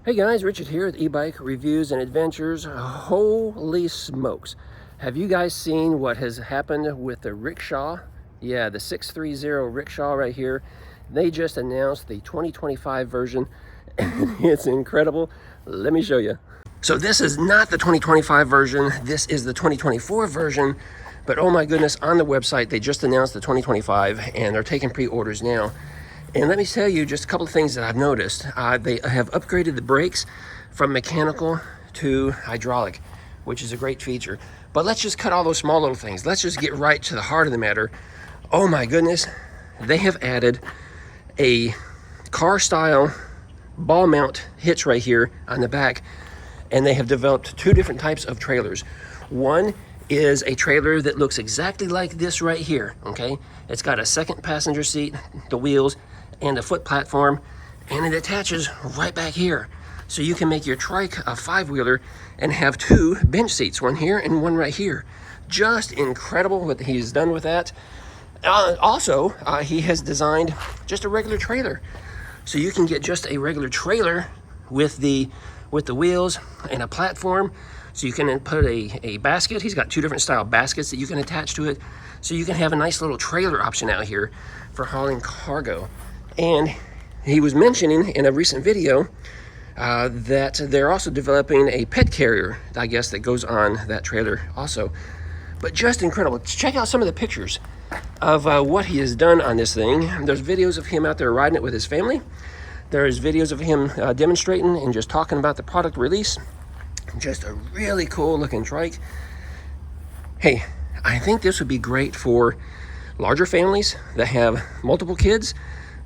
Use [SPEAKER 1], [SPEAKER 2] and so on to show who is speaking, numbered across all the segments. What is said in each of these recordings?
[SPEAKER 1] Hey guys, Richard here with eBike Reviews and Adventures. Holy smokes. Have you guys seen what has happened with the rickshaw? Yeah, the 630 rickshaw right here. They just announced the 2025 version. It's incredible. Let me show you. So this is not the 2025 version. This is the 2024 version. But oh my goodness, on the website, they just announced the 2025 and they're taking pre-orders now. And let me tell you just a couple of things that I've noticed. They have upgraded the brakes from mechanical to hydraulic, which is a great feature. But let's just cut all those small little things. Let's just get right to the heart of the matter. Oh my goodness, they have added a car-style ball mount hitch right here on the back. And they have developed two different types of trailers. One is a trailer that looks exactly like this right here, okay? It's got a second passenger seat, the wheels, and a foot platform, and it attaches right back here. So you can make your trike a five-wheeler and have two bench seats, one here and one right here. Just incredible what he's done with that. Also, he has designed just a regular trailer. So you can get just a regular trailer with the wheels and a platform. So you can put a basket. He's got two different style baskets that you can attach to it. So you can have a nice little trailer option out here for hauling cargo. And he was mentioning in a recent video that they're also developing a pet carrier, I guess, that goes on that trailer also. But just incredible. Check out some of the pictures of what he has done on this thing. There's videos of him out there riding it with his family. There's videos of him demonstrating and just talking about the product release. Just a really cool looking trike. Hey, I think this would be great for larger families that have multiple kids,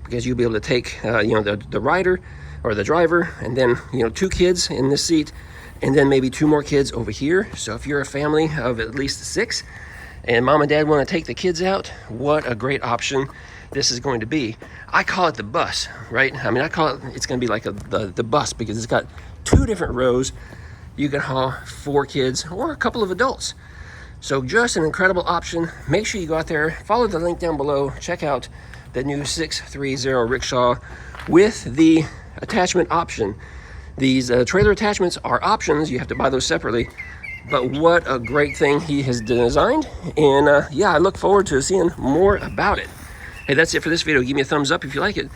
[SPEAKER 1] because you'll be able to take the rider or the driver, and then two kids in this seat, and then maybe two more kids over here. So if you're a family of at least 6 and mom and dad want to take the kids out, what a great option this is going to be. I call it the bus, right? I mean, I call it's going to be like the bus, because it's got two different rows. You can haul 4 kids or a couple of adults. So just an incredible option. Make sure you go out there, follow the link down below, check out the new 630 rickshaw with the attachment option. These trailer attachments are options. You have to buy those separately. But what a great thing he has designed. And yeah, I look forward to seeing more about it. Hey, that's it for this video. Give me a thumbs up if you like it.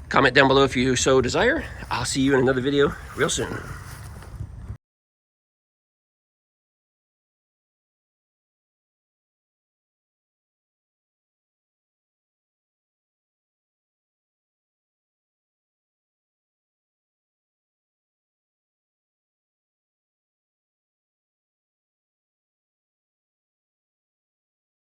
[SPEAKER 1] Comment down below if you so desire. I'll see you in another video real soon.